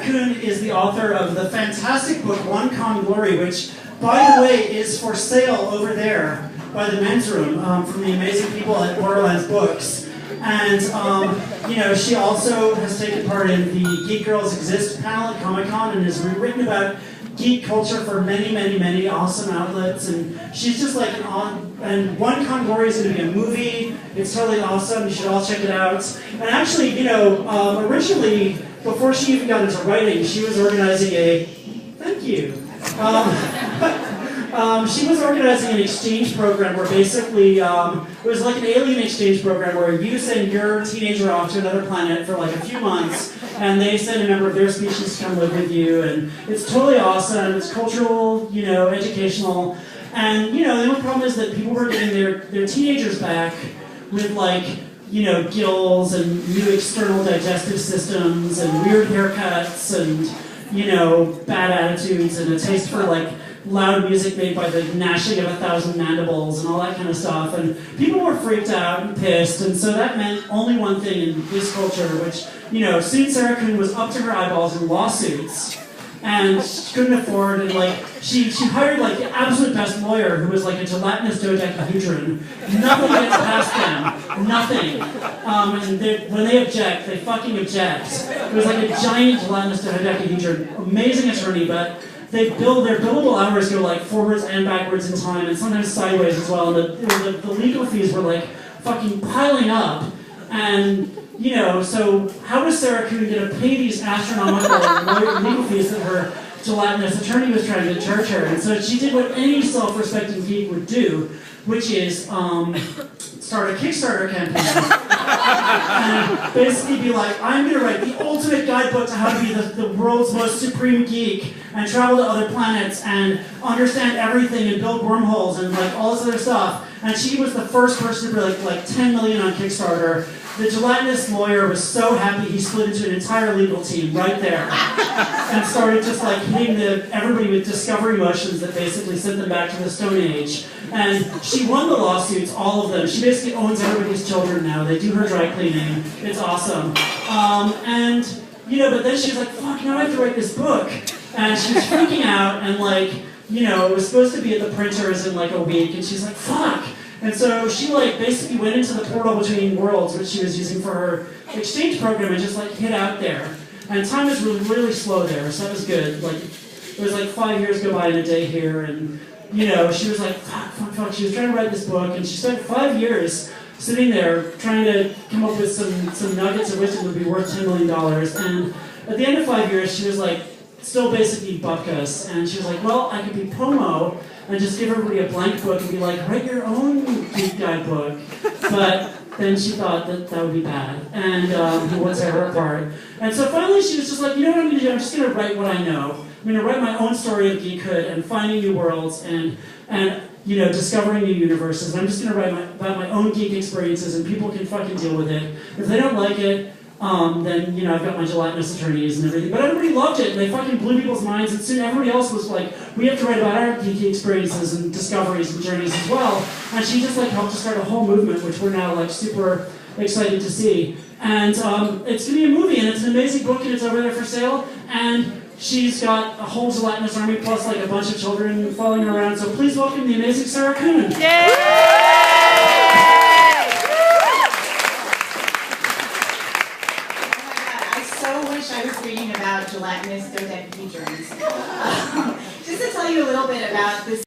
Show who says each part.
Speaker 1: Kuhn is the author of the fantastic book One Common Glory, which, by the way, is for sale over there by the men's room from the amazing people at Borderlands Books. And, you know, she also has taken part in the Geek Girls Exist panel at Comic-Con and has written about geek culture for many, many, many awesome outlets. And she's just like and One Common Glory is going to be a movie. It's totally awesome. You should all check it out. And actually, you know, originally, before she even got into writing, she was organizing thank you. She was organizing an exchange program where basically, it was like an alien exchange program where you send your teenager off to another planet for like a few months, and they send a member of their species to come live with you, and it's totally awesome. It's cultural, you know, educational, and, you know, the only problem is that people were getting their teenagers back with, like, you know, gills and new external digestive systems and weird haircuts and, you know, bad attitudes and a taste for, like, loud music made by the gnashing of 1,000 mandibles and all that kind of stuff. And people were freaked out and pissed, and so that meant only one thing in this culture, which, you know, soon Sarah Kuhn was up to her eyeballs in lawsuits, and she couldn't afford, and like, she hired like the absolute best lawyer who was like a gelatinous dodecahedron. Nothing gets past them. Nothing. And when they object, they fucking object. It was like a giant gelatinous dodecahedron. Amazing attorney, but their billable hours go like forwards and backwards in time, and sometimes sideways as well. And the legal fees were like fucking piling up. And, you know, so how was Sarah Kuhn going to pay these astronomical legal fees that her gelatinous attorney was trying to charge her? And so she did what any self-respecting geek would do, which is start a Kickstarter campaign. And basically be like, I'm going to write the ultimate guidebook to how to be the world's most supreme geek and travel to other planets and understand everything and build wormholes and like all this other stuff. And she was the first person to be like 10 million on Kickstarter. The gelatinous lawyer was so happy he split into an entire legal team right there and started just like hitting everybody with discovery motions that basically sent them back to the Stone Age. And she won the lawsuits, all of them. She basically owns everybody's children now. They do her dry cleaning. It's awesome. And, you know, but then she was like, fuck, now I have to write this book. And she was freaking out, and like, you know, it was supposed to be at the printers in like a week, and she's like, fuck. And so she like basically went into the portal between worlds, which she was using for her exchange program, and just like hit out there. And time is really, really slow there, so that was good. Like, it was like 5 years go by in a day here, and, you know, she was like, fuck. She was trying to write this book, and she spent 5 years sitting there trying to come up with some nuggets of wisdom that would be worth $10 million. And at the end of 5 years, she was like, still basically bupkis, and she was like, well, I could be Pomo and just give everybody a blank book and be like, write your own geek guidebook. But then she thought that would be bad, and he would set her apart. And so finally she was just like, you know what I'm going to do? I'm just going to write what I know. I'm going to write my own story of geekhood and finding new worlds and you know, discovering new universes. And I'm just going to write about my own geek experiences, and people can fucking deal with it. If they don't like it, then, you know, I've got my gelatinous attorneys and everything. But everybody loved it, and they fucking blew people's minds, and soon everybody else was like, we have to write about our geeky experiences and discoveries and journeys as well. And she just like helped to start a whole movement, which we're now like super excited to see. And it's going to be a movie, and it's an amazing book, and it's over there for sale. And she's got a whole gelatinous army plus like a bunch of children following her around. So please welcome the amazing Sarah Kuhn.
Speaker 2: Yay!
Speaker 3: I was reading about gelatinous dodecahedrons. Just to tell you a little bit about this